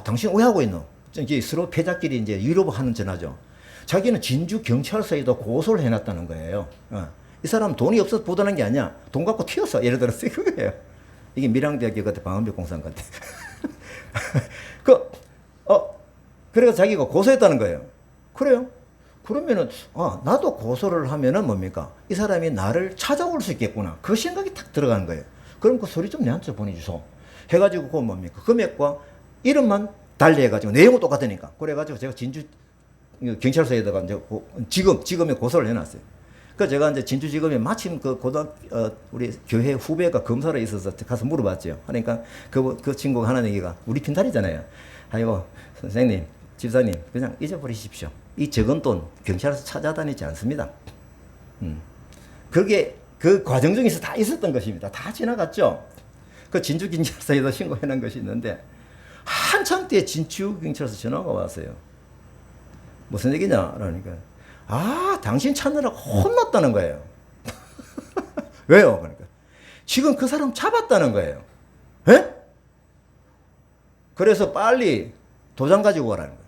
당신 왜 하고 있노? 이제 서로 패자끼리 이제 위로하는 전화죠. 자기는 진주 경찰서에도 고소를 해놨다는 거예요. 이 사람 돈이 없어서 부도난 게 아니야. 돈 갖고 튀었어. 예를 들어서 그거예요. 이게 밀양대학교 같아, 방음벽공상 같아. 그래서 자기가 고소했다는 거예요. 그래요? 그러면은 나도 고소를 하면은 뭡니까? 이 사람이 나를 찾아올 수 있겠구나. 그 생각이 탁 들어가는 거예요. 그럼 그 소리 좀 내한테 보내주소. 해가지고 그 뭡니까? 금액과 이름만 달리해가지고 내용은 똑같으니까. 그래가지고 제가 진주 경찰서에다가 이제 지금에 고소를 해놨어요. 그 제가 이제 진주지검에 마침 우리 교회 후배가 검사로 있어서 가서 물어봤죠. 그러니까 그 친구가 하는 얘기가 우리 핀탈이잖아요. 아이고 선생님, 집사님 그냥 잊어버리십시오. 이 적은 돈 경찰서 찾아다니지 않습니다. 그게 그 과정 중에서 다 있었던 것입니다. 다 지나갔죠. 그 진주경찰서에도 신고해놓은 것이 있는데 한참 뒤에 진주경찰서 전화가 왔어요. 무슨 얘기냐? 그러니까 당신 찾느라고 혼났다는 거예요. 왜요? 그러니까 지금 그 사람 잡았다는 거예요. 에? 그래서 빨리 도장 가지고 오라는 거예요.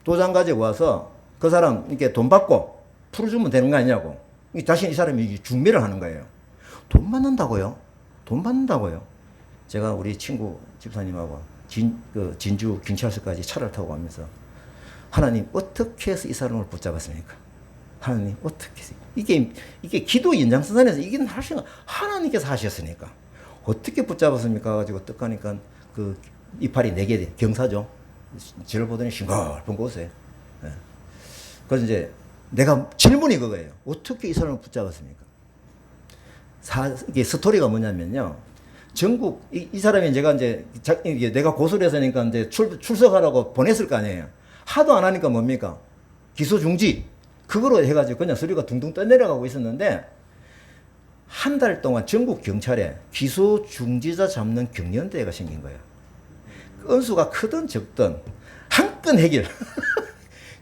도장 가지고 와서 그 사람 이렇게 돈 받고 풀어주면 되는 거 아니냐고. 다시 이 사람이 중매를 하는 거예요. 돈 받는다고요? 돈 받는다고요? 제가 우리 친구 집사님하고 진주 경찰서까지 차를 타고 가면서 하나님 어떻게 해서 이 사람을 붙잡았습니까? 하나님 어떻게 해서 이게 기도 연장선상에서 이게 할 수가 하나님께서 하셨으니까 어떻게 붙잡았습니까? 가지고 떡 하니까 그 이파리 4개 경사죠. 저를 보더니 싱글벙 웃어요. 예. 그래서 이제 내가 질문이 그거예요. 어떻게 이 사람을 붙잡았습니까? 이게 스토리가 뭐냐면요. 전국, 이 사람이 제가 이제, 이게 내가 고소를 했으니까 이제 출석하라고 보냈을 거 아니에요. 하도 안 하니까 뭡니까? 기소 중지. 그거로 해가지고 그냥 서류가 둥둥 떠내려가고 있었는데, 한 달 동안 전국 경찰에 기소 중지자 잡는 경연대회가 생긴 거예요. 건수가 크든 적든 한 건 해결.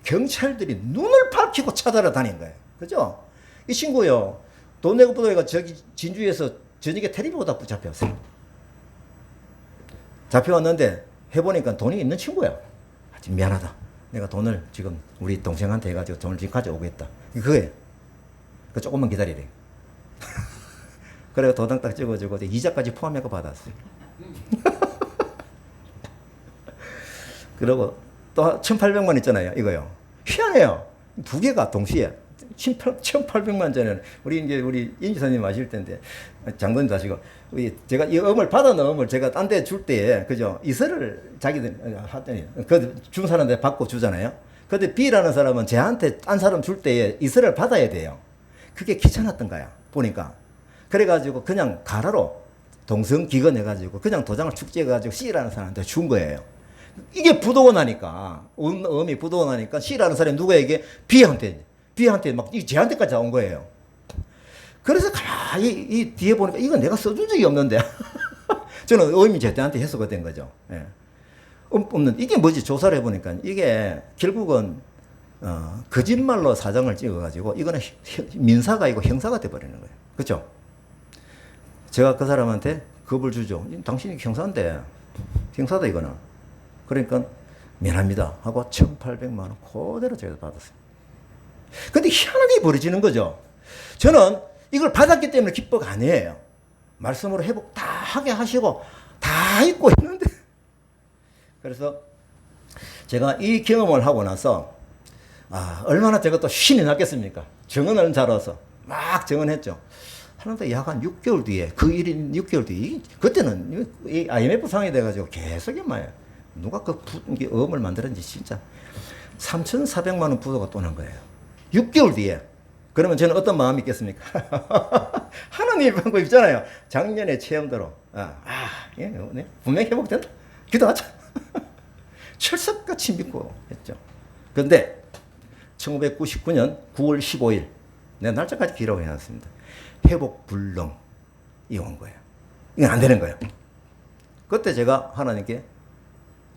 경찰들이 눈을 밝히고 찾아다닌 거예요. 그죠? 이 친구요. 돈 내고 보다가 저기 진주에서 저녁에 테레비보다 잡혀왔어요. 잡혀왔는데 해보니까 돈이 있는 친구야. 미안하다. 내가 돈을 지금 우리 동생한테 해가지고 돈을 지금 가져오겠다. 그거예요. 그 조금만 기다리래. 그래서 도장 딱 찍어주고 이자까지 포함해서 받았어요. 그리고 또 1,800만 있잖아요. 이거요. 희한해요. 두 개가 동시에. 1,800만 전에는 우리 임지사님 아실 텐데 장관님 다시고 제가 이 음을 받아놓은 음을 제가 딴 데 줄 때 그죠 이서를 자기들 하더니 그 준 사람한테 받고 주잖아요. 근데 B라는 사람은 쟤한테 딴 사람 줄 때에 이서를 받아야 돼요. 그게 귀찮았던 거야 보니까. 그래가지고 그냥 가라로 동성기건 해가지고 그냥 도장을 축제해가지고 C라는 사람한테 준 거예요. 이게 부도가 나니까 음이 부도가 나니까 C라는 사람이 누구에게 B한테 막 쟤한테까지 온 거예요. 그래서 가만히 이 뒤에 보니까 이건 내가 써준 적이 없는데 저는 음이 제때한테 해소가 된 거죠. 예. 없는 이게 뭐지 조사를 해보니까 이게 결국은 거짓말로 사장을 찍어가지고 이거는 민사가 아니고 형사가 돼버리는 거예요. 그렇죠? 제가 그 사람한테 겁을 주죠. 당신이 형사인데 형사다 이거는. 그러니까 미안합니다 하고 1,800만 원 그대로 제가 받았어요. 근데 희한하게 벌어지는 거죠. 저는 이걸 받았기 때문에 기뻐가 아니에요. 말씀으로 회복 다 하게 하시고 다 잊고 있는데. 그래서 제가 이 경험을 하고 나서 얼마나 제가 또 신이 났겠습니까? 정언을 잘해서 막 정언했죠. 하는데 약 한 6개월 뒤에 그 일이 6개월 뒤에 그때는 이 IMF 상황이 돼가지고 계속 임마요. 누가 그 어음을 만들었는지 진짜 3,400만 원 부도가 또 난 거예요. 6개월 뒤에. 그러면 저는 어떤 마음이 있겠습니까? 하나님의 방법 있잖아요. 작년에 체험대로. 예, 네, 분명히 회복된다. 기도하자. 철석같이 믿고 했죠. 그런데 1999년 9월 15일 내가 날짜까지 기록해 놨습니다. 회복 불능이 온 거예요. 이건 안 되는 거예요. 그때 제가 하나님께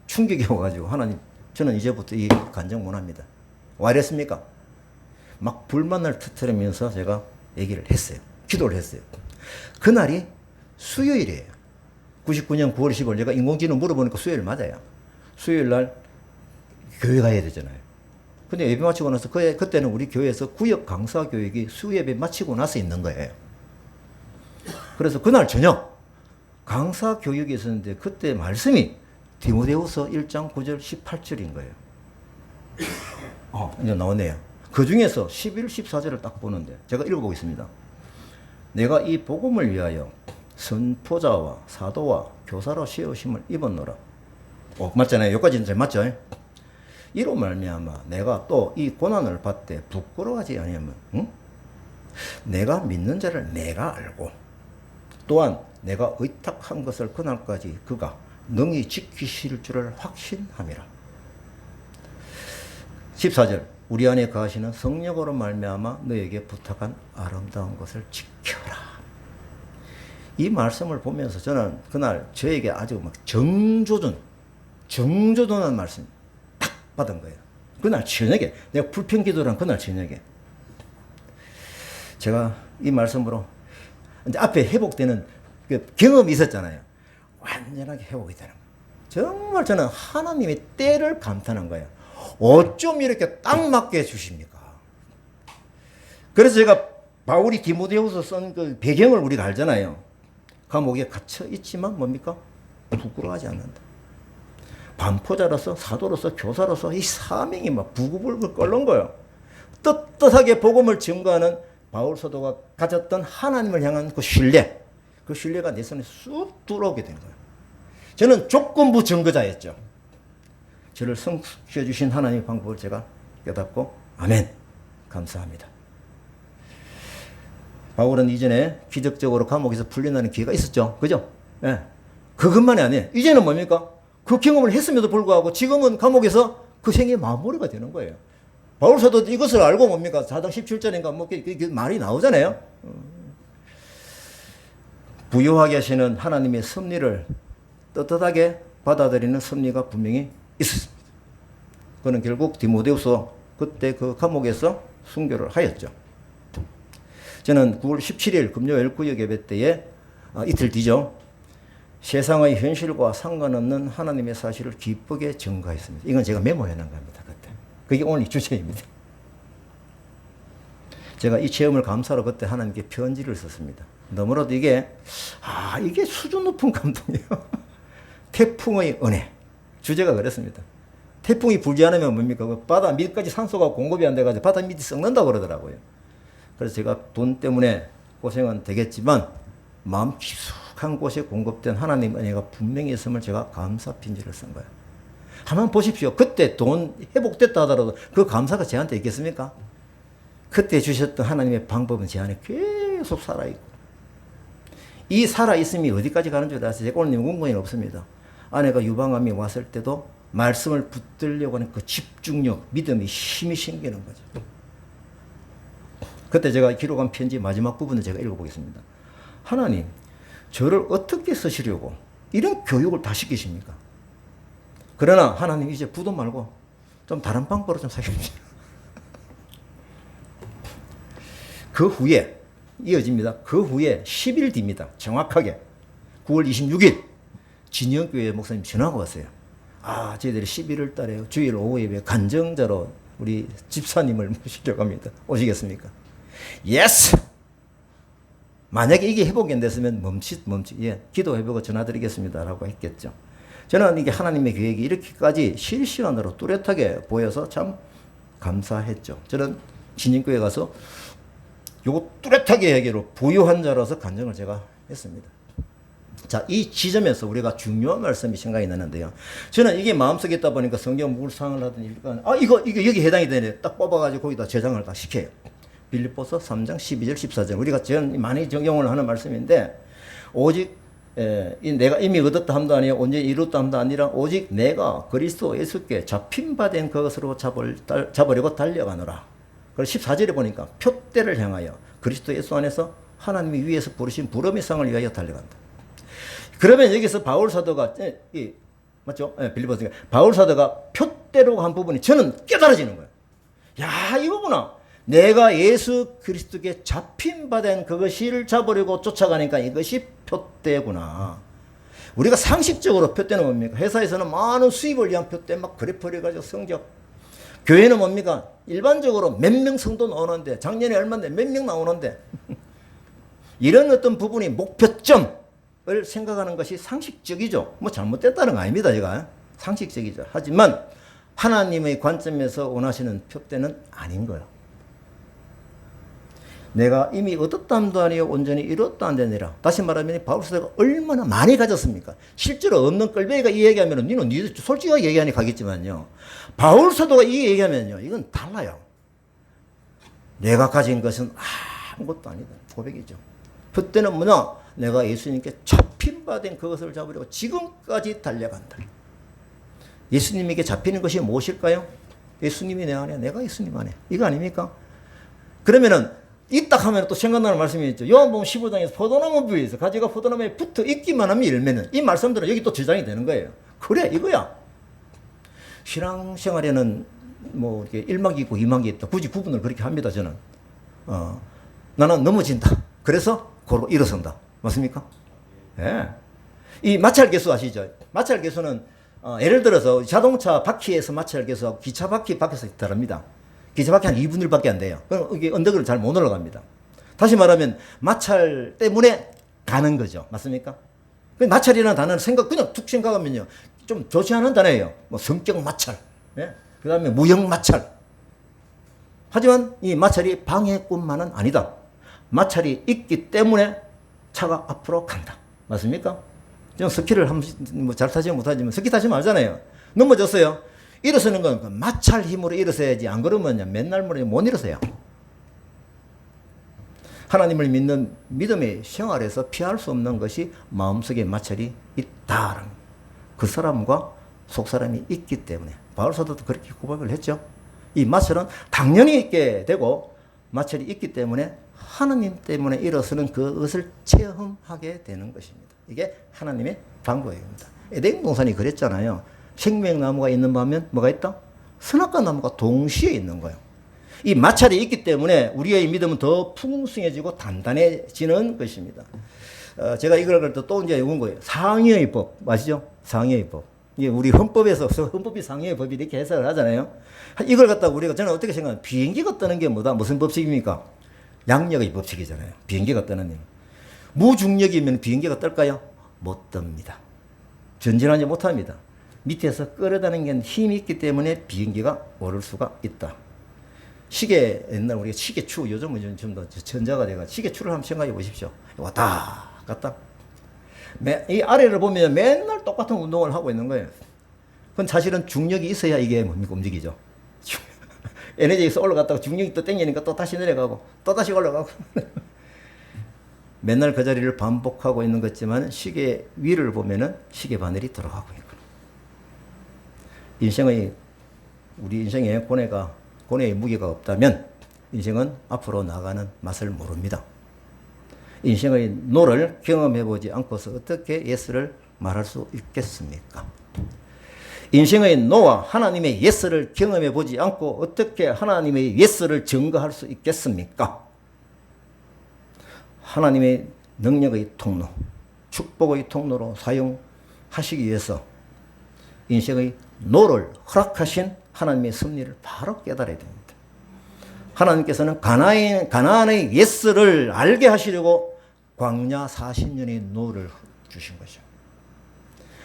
충격이 와가지고 하나님 저는 이제부터 이 간증 못 합니다. 왜 이랬습니까? 막 불만을 터뜨리면서 제가 얘기를 했어요. 기도를 했어요. 그날이 수요일이에요. 99년 9월 15일 제가 인공지능 물어보니까 수요일 맞아요. 수요일 날 교회 가야 되잖아요. 근데 예배 마치고 나서 그때는 우리 교회에서 구역 강사 교육이 수예배 마치고 나서 있는 거예요. 그래서 그날 저녁 강사 교육이 있었는데 그때 말씀이 디모데후서 1장 9절 18절인 거예요. 이제 나오네요. 그 중에서 11, 14절을 딱 보는데 제가 읽어보겠습니다. 내가 이 복음을 위하여 선포자와 사도와 교사로 세우심을 입었노라. 맞잖아요. 여기까지는 잘 맞죠? 이로 말미암아 내가 또 이 고난을 받되 부끄러워하지 아니하면 내가 믿는 자를 내가 알고 또한 내가 의탁한 것을 그날까지 그가 능히 지키실 줄을 확신함이라. 14절 우리 안에 거하시는 성령으로 말미암아 너에게 부탁한 아름다운 것을 지켜라. 이 말씀을 보면서 저는 그날 저에게 아주 막 정조준한 말씀 딱 받은 거예요. 그날 저녁에 내가 불평기도란 그날 저녁에 제가 이 말씀으로 이제 앞에 회복되는 그 경험이 있었잖아요. 완전하게 회복이 되는 거예요. 정말 저는 하나님의 때를 감탄한 거예요. 어쩜 이렇게 딱 맞게 해주십니까? 그래서 제가 바울이 디모데후서 쓴 그 배경을 우리가 알잖아요. 감옥에 갇혀 있지만 뭡니까? 부끄러워하지 않는다. 반포자로서 사도로서 교사로서 이 사명이 막 부글부글 끓는 거예요. 떳떳하게 복음을 증거하는 바울 사도가 가졌던 하나님을 향한 그 신뢰, 그 신뢰가 내 손에 쑥 들어오게 된 거예요. 저는 조건부 증거자였죠. 저를 성취해주신 하나님의 방법을 제가 깨닫고 아멘 감사합니다. 바울은 이전에 기적적으로 감옥에서 풀려나는 기회가 있었죠. 그죠? 예. 그것만이 아니에요. 이제는 뭡니까? 그 경험을 했음에도 불구하고 지금은 감옥에서 그 생의 마무리가 되는 거예요. 바울 사도 이것을 알고 뭡니까? 4장 17절인가 뭐 말이 나오잖아요. 부유하게 하시는 하나님의 섭리를 떳떳하게 받아들이는 섭리가 분명히 있었습니다. 그는 결국 디모데후서 그때 그 감옥에서 순교를 하였죠. 저는 9월 17일 금요일 구역 예배 때에 이틀 뒤죠. 세상의 현실과 상관없는 하나님의 사실을 기쁘게 증거했습니다. 이건 제가 메모해 놓은 겁니다. 그때. 그게 오늘 주제입니다. 제가 이 체험을 감사로 그때 하나님께 편지를 썼습니다. 너무나도 이게 수준 높은 감동이에요. 태풍의 은혜. 주제가 그랬습니다. 태풍이 불지 않으면 뭡니까? 바다 밑까지 산소가 공급이 안 돼가지고 바다 밑이 썩는다고 그러더라고요. 그래서 제가 돈 때문에 고생은 되겠지만 마음 깊숙한 곳에 공급된 하나님 은혜가 분명히 있음을 제가 감사 편지를 쓴 거예요. 한번 보십시오. 그때 돈 회복됐다 하더라도 그 감사가 제한테 있겠습니까? 그때 주셨던 하나님의 방법은 제 안에 계속 살아있고 이 살아있음이 어디까지 가는 줄 아세요? 제가 오늘 궁금한 없습니다. 아내가 유방암이 왔을 때도 말씀을 붙들려고 하는 그 집중력, 믿음이 힘이 생기는 거죠. 그때 제가 기록한 편지 마지막 부분을 제가 읽어보겠습니다. 하나님, 저를 어떻게 쓰시려고 이런 교육을 다 시키십니까? 그러나 하나님 이제 부도 말고 좀 다른 방법으로 좀 사용해주세요. 그 후에 이어집니다. 그 후에 10일 뒤입니다. 정확하게 9월 26일 진영교회 목사님 전화가 왔어요. 저희들이 11월 달에 주일 오후 예배 간정자로 우리 집사님을 모시려고 합니다. 오시겠습니까? 예스! 만약에 이게 회복이 안 됐으면 기도 회복을 전화드리겠습니다. 라고 했겠죠. 저는 이게 하나님의 계획이 이렇게까지 실시간으로 뚜렷하게 보여서 참 감사했죠. 저는 진영교회 가서 요거 뚜렷하게 얘기로 부유한 자라서 간증을 제가 했습니다. 자, 이 지점에서 우리가 중요한 말씀이 생각이 나는데요. 저는 이게 마음속에 있다 보니까 성경 묵상을 하더니 이거 여기 해당이 되네. 딱 뽑아가지고 거기다 저장을 다 시켜요. 빌립보서 3장 12절 14절 우리가 전 많이 적용을 하는 말씀인데 오직 내가 이미 얻었다 함도 아니요 온전히 이뤘다 함도 아니라 오직 내가 그리스도 예수께 잡힌 바 된 그것으로 잡으려고 달려가노라. 그리고 14절에 보니까 표대를 향하여 그리스도 예수 안에서 하나님이 위에서 부르신 부름의 상을 위하여 달려간다. 그러면 여기서 바울 사도가 맞죠? 빌립보서 바울 사도가 표대로 한 부분이 저는 깨달아지는 거예요. 야, 이거구나. 내가 예수 그리스도께 잡힌 바 된 그것을 잡으려고 쫓아가니까 이것이 표대구나. 우리가 상식적으로 표대는 뭡니까? 회사에서는 많은 수입을 위한 표대 막 그래프를 가지고 성적. 교회는 뭡니까? 일반적으로 몇 명 성도 나오는데 작년에 얼마인데 몇 명 나오는데 이런 어떤 부분이 목표점을 생각하는 것이 상식적이죠. 뭐 잘못됐다는 거 아닙니다. 제가 상식적이죠. 하지만 하나님의 관점에서 원하시는 표대는 아닌 거예요. 내가 이미 얻었다 함도 아니요 온전히 이뤘다 안 되니라. 다시 말하면 바울 사도가 얼마나 많이 가졌습니까? 실제로 없는 꼴배기가 이 얘기하면 니는 솔직하게 얘기하니 가겠지만요. 바울 사도가 이 얘기하면요. 이건 달라요. 내가 가진 것은 아무것도 아니다. 고백이죠. 그때는 뭐냐? 내가 예수님께 잡힌 바 된 그것을 잡으려고 지금까지 달려간다. 예수님에게 잡히는 것이 무엇일까요? 예수님이 내 안에, 내가 예수님 안에. 이거 아닙니까? 그러면은 이 딱 하면 또 생각나는 말씀이 있죠. 요한복음 15장에서 포도나무 부에서 가지가 포도나무에 붙어 있기만 하면 열매는 이 말씀들은 여기 또 저장이 되는 거예요. 그래 이거야. 신앙생활에는 뭐 이렇게 1막이 있고 2막이 있다. 굳이 구분을 그렇게 합니다. 저는 나는 넘어진다. 그래서 고로 일어선다. 맞습니까? 예. 이 마찰 계수 아시죠? 마찰 계수는 예를 들어서 자동차 바퀴에서 마찰 계수하고 기차 바퀴 밖에서 다릅니다. 기차 바퀴 한 2분의 1밖에 안 돼요. 그럼 이게 언덕을 잘 못 올라갑니다. 다시 말하면 마찰 때문에 가는 거죠. 맞습니까? 마찰이라는 단어는 그냥 툭 생각하면요. 좀 좋지 않은 단어예요. 뭐 성격 마찰, 예? 그 다음에 무형 마찰. 하지만 이 마찰이 방해꾼만은 아니다. 마찰이 있기 때문에 차가 앞으로 간다. 맞습니까? 좀 스키를 잘 타지는 못하지만 스키 타시면 알잖아요. 넘어졌어요. 일어서는 건 그 마찰 힘으로 일어서야지. 안 그러면 맨날 못 일어서요. 하나님을 믿는 믿음의 생활에서 피할 수 없는 것이 마음속에 마찰이 있다. 그 사람과 속사람이 있기 때문에 바울사도도 그렇게 고백을 했죠. 이 마찰은 당연히 있게 되고 마찰이 있기 때문에 하나님 때문에 일어서는 그것을 체험하게 되는 것입니다. 이게 하나님의 방법입니다. 에덴 동산이 그랬잖아요. 생명나무가 있는 반면 뭐가 있다? 선악과 나무가 동시에 있는 거예요. 이 마찰이 있기 때문에 우리의 믿음은 더 풍성해지고 단단해지는 것입니다. 제가 이걸 또 이제 온 거예요. 상위의 법, 아시죠? 상위의 법. 이게 우리 헌법에서 헌법이 상위의 법이 이렇게 해석을 하잖아요. 이걸 갖다가 우리가 저는 어떻게 생각하면 비행기가 뜨는 게 뭐다? 무슨 법칙입니까? 양력의 법칙이잖아요. 비행기가 뜨는 일. 무중력이면 비행기가 뜰까요? 못 뜹니다. 전진하지 못합니다. 밑에서 끌어다니는 힘이 있기 때문에 비행기가 오를 수가 있다. 시계, 옛날 우리가 시계추, 요즘은 좀 더 전자가 돼가 시계추를 한번 생각해 보십시오. 왔다 갔다. 이 아래를 보면 맨날 똑같은 운동을 하고 있는 거예요. 그건 사실은 중력이 있어야 이게 뭡니까? 움직이죠. 에너지에서 올라갔다가 중력이 또 땡기니까 또 다시 내려가고 또 다시 올라가고. 맨날 그 자리를 반복하고 있는 것지만 시계 위를 보면은 시계 바늘이 돌아가고 있고. 우리 인생에 고뇌의 무게가 없다면 인생은 앞으로 나가는 맛을 모릅니다. 인생의 노를 경험해보지 않고서 어떻게 예스를 말할 수 있겠습니까? 인생의 노와 하나님의 예스를 경험해보지 않고 어떻게 하나님의 예스를 증거할 수 있겠습니까? 하나님의 능력의 통로, 축복의 통로로 사용하시기 위해서 인생의 노를 허락하신 하나님의 섭리를 바로 깨달아야 됩니다. 하나님께서는 가나안의 예스를 알게 하시려고 광야 40년의 노를 주신 거죠.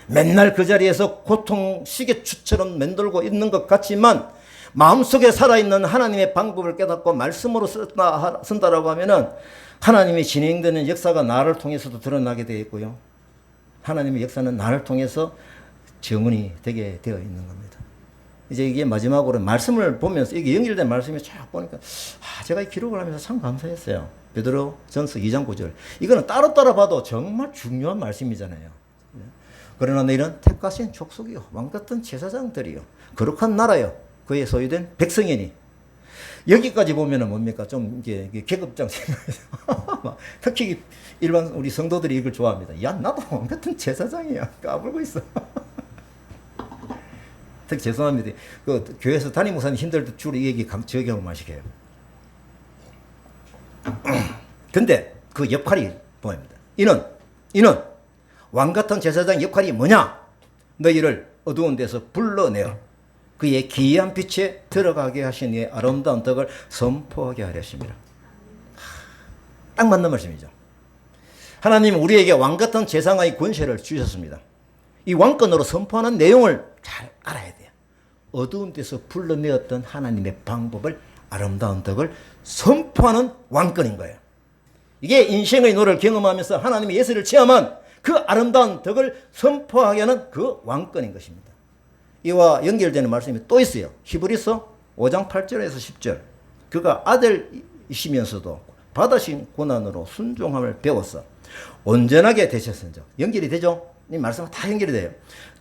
맨날 그 자리에서 고통 시계추처럼 맴돌고 있는 것 같지만 마음속에 살아있는 하나님의 방법을 깨닫고 말씀으로 쓴다라고 하면은 하나님이 진행되는 역사가 나를 통해서도 드러나게 되어 있고요. 하나님의 역사는 나를 통해서 증언이 되게 되어 있는 겁니다. 이제 이게 마지막으로 말씀을 보면서 이게 연결된 말씀이 쫙 보니까 제가 이 기록을 하면서 참 감사했어요. 베드로 전서 2장 9절. 이거는 따로 봐도 정말 중요한 말씀이잖아요. 그러나 너희는 택하신 족속이요 왕같은 제사장들이요 거룩한 나라요 그의 소유된 백성이니. 여기까지 보면은 뭡니까? 좀 이게 계급장 생각해서 특히 일반 우리 성도들이 이걸 좋아합니다. 야 나도 왕같은 제사장이야. 까불고 있어. 특히 죄송합니다. 그 교회에서 담임 목사님 힘들 때 주로 이 얘기 적용을 마시게요. 근데 그 역할이 뭐입니다. 이는 왕같은 제사장 역할이 뭐냐? 너희를 어두운 데서 불러내어 그의 기이한 빛에 들어가게 하신 이의 아름다운 덕을 선포하게 하렸습니다. 딱 맞는 말씀이죠. 하나님은 우리에게 왕같은 제사장의 권세를 주셨습니다. 이 왕권으로 선포하는 내용을 잘 알아야 돼요. 어두운 데서 불러내었던 하나님의 방법을 아름다운 덕을 선포하는 왕권인 거예요. 이게 인생의 노를 경험하면서 하나님의 예수를 체험한 그 아름다운 덕을 선포하게 하는 그 왕권인 것입니다. 이와 연결되는 말씀이 또 있어요. 히브리서 5장 8절에서 10절. 그가 아들이시면서도 받으신 고난으로 순종함을 배웠어 온전하게 되셨은즉. 연결이 되죠? 이 말씀은 다 연결이 돼요.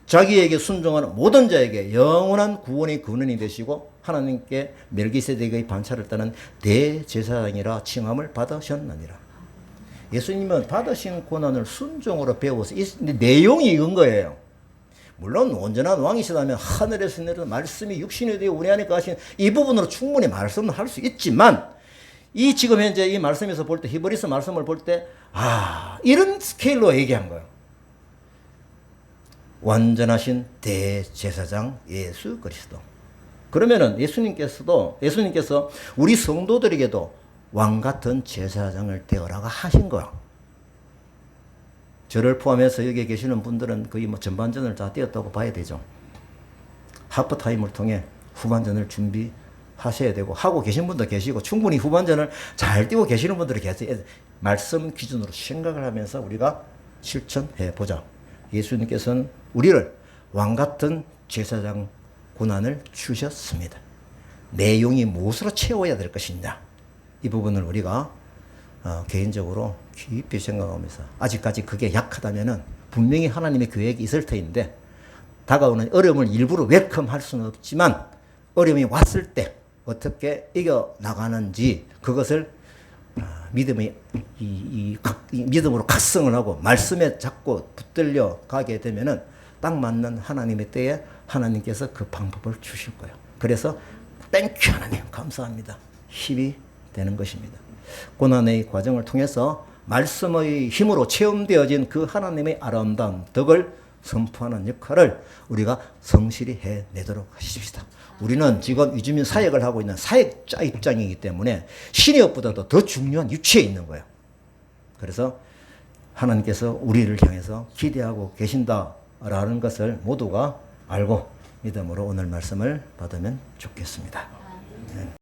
자기에게 순종하는 모든 자에게 영원한 구원의 근원이 되시고 하나님께 멜기세덱의 반차를 따는 대제사장이라 칭함을 받으셨느니라. 예수님은 받으신 고난을 순종으로 배워서 이 내용이 이건 거예요. 물론 온전한 왕이시다면 하늘에서 내려온 말씀이 육신이 되어 우리 안에 가신 이 부분으로 충분히 말씀을 할 수 있지만 이 지금 현재 이 말씀에서 볼 때 히브리서 말씀을 볼 때 이런 스케일로 얘기한 거예요. 완전하신 대제사장 예수 그리스도. 그러면은 예수님께서 우리 성도들에게도 왕같은 제사장을 되어라고 하신 거야. 저를 포함해서 여기 계시는 분들은 거의 전반전을 다 뛰었다고 봐야 되죠. 하프타임을 통해 후반전을 준비하셔야 되고 하고 계신 분도 계시고 충분히 후반전을 잘 뛰고 계시는 분들이 계세요. 말씀 기준으로 생각을 하면서 우리가 실천해 보자. 예수님께서는 우리를 왕 같은 제사장 고난을 주셨습니다. 내용이 무엇으로 채워야 될 것이냐, 이 부분을 우리가 개인적으로 깊이 생각하면서, 아직까지 그게 약하다면은 분명히 하나님의 계획이 있을 터인데 다가오는 어려움을 일부러 웰컴할 수는 없지만 어려움이 왔을 때 어떻게 이겨 나가는지, 그것을 믿음으로 각성을 하고 말씀에 자꾸 붙들려 가게 되면은 딱 맞는 하나님의 때에 하나님께서 그 방법을 주실 거예요. 그래서 땡큐 하나님 감사합니다, 힘이 되는 것입니다. 고난의 과정을 통해서 말씀의 힘으로 체험되어진 그 하나님의 아름다운 덕을 선포하는 역할을 우리가 성실히 해내도록 하십시다. 우리는 지금 이주민 사역을 하고 있는 사역자 입장이기 때문에 신의업보다도 더 중요한 위치에 있는 거예요. 그래서 하나님께서 우리를 향해서 기대하고 계신다라는 것을 모두가 알고 믿음으로 오늘 말씀을 받으면 좋겠습니다.